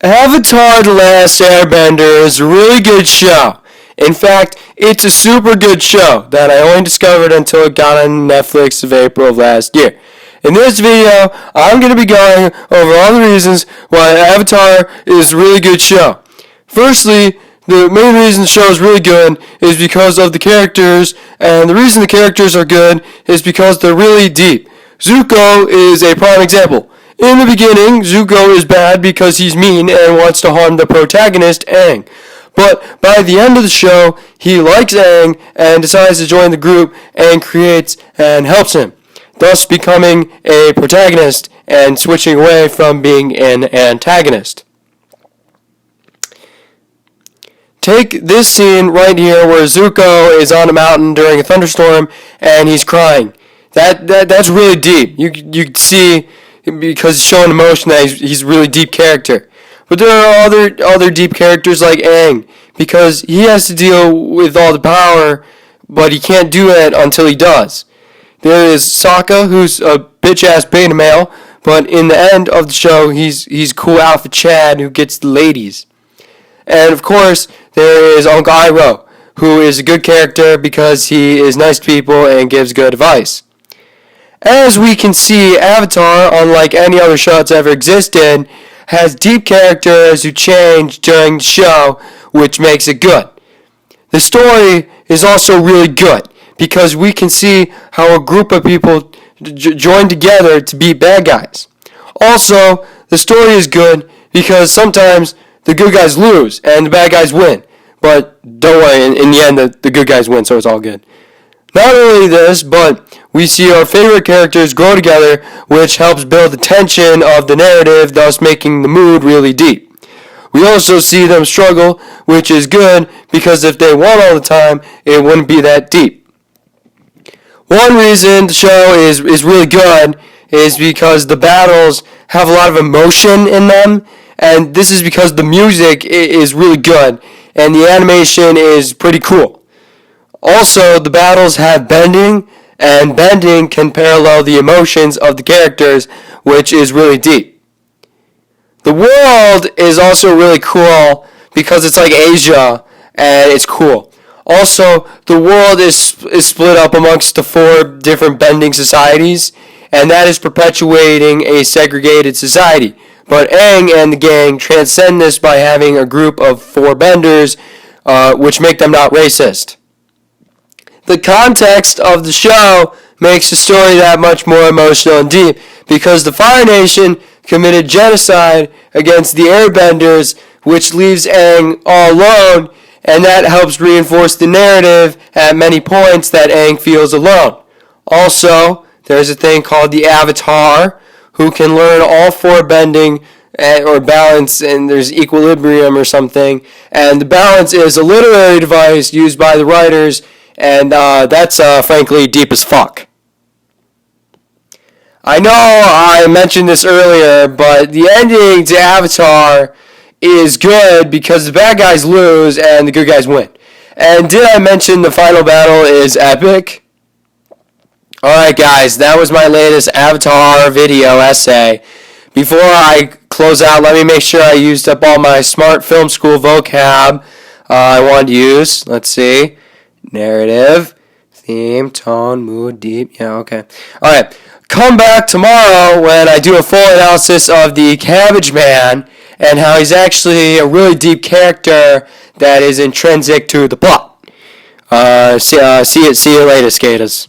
Avatar: The Last Airbender is a really good show. In fact, it's a super good show that I only discovered until it got on Netflix in April of last year. In this video, I'm going to be going over all the reasons why Avatar is a really good show. Firstly, the main reason the show is really good is because of the characters, and the reason the characters are good is because they're really deep. Zuko is a prime example. In the beginning, Zuko is bad because he's mean and wants to harm the protagonist, Aang. But by the end of the show, he likes Aang and decides to join the group and creates and helps him, thus becoming a protagonist and switching away from being an antagonist. Take this scene right here where Zuko is on a mountain during a thunderstorm and he's crying. That's really deep. You can see, because he's showing emotion, that he's a really deep character. But there are other deep characters like Aang, because he has to deal with all the power, but he can't do it until he does. There is Sokka, who's a bitch-ass beta male, but in the end of the show, he's cool alpha Chad who gets the ladies. And of course, there is Uncle Iroh, who is a good character because he is nice to people and gives good advice. As we can see, Avatar, unlike any other show that's ever existed, has deep characters who change during the show, which makes it good. The story is also really good because we can see how a group of people join together to beat bad guys. Also, the story is good because sometimes the good guys lose and the bad guys win. But don't worry, in the end, the good guys win, so it's all good. Not only this, but we see our favorite characters grow together, which helps build the tension of the narrative, thus making the mood really deep. We also see them struggle, which is good, because if they won all the time, it wouldn't be that deep. One reason the show is really good is because the battles have a lot of emotion in them, and this is because the music is really good, and the animation is pretty cool. Also, the battles have bending, and bending can parallel the emotions of the characters, which is really deep. The world is also really cool because it's like Asia, and it's cool. Also, the world is split up amongst the 4 different bending societies, and that is perpetuating a segregated society. But Aang and the gang transcend this by having a group of 4 benders, which make them not racist. The context of the show makes the story that much more emotional and deep, because the Fire Nation committed genocide against the Airbenders, which leaves Aang all alone, and that helps reinforce the narrative at many points that Aang feels alone. Also, there's a thing called the Avatar, who can learn all 4 bending or balance, and there's equilibrium or something, and the balance is a literary device used by the writers, and that's frankly deep as fuck. I know I mentioned this earlier, but the ending to Avatar is good because the bad guys lose and the good guys win. And did I mention the final battle is epic? Alright guys, that was my latest Avatar video essay. Before I close out, let me make sure I used up all my smart film school vocab I wanted to use. Let's see. Narrative, theme, tone, mood, deep. Yeah, okay. Alright, come back tomorrow when I do a full analysis of the Cabbage Man and how he's actually a really deep character that is intrinsic to the plot. See you later, skaters.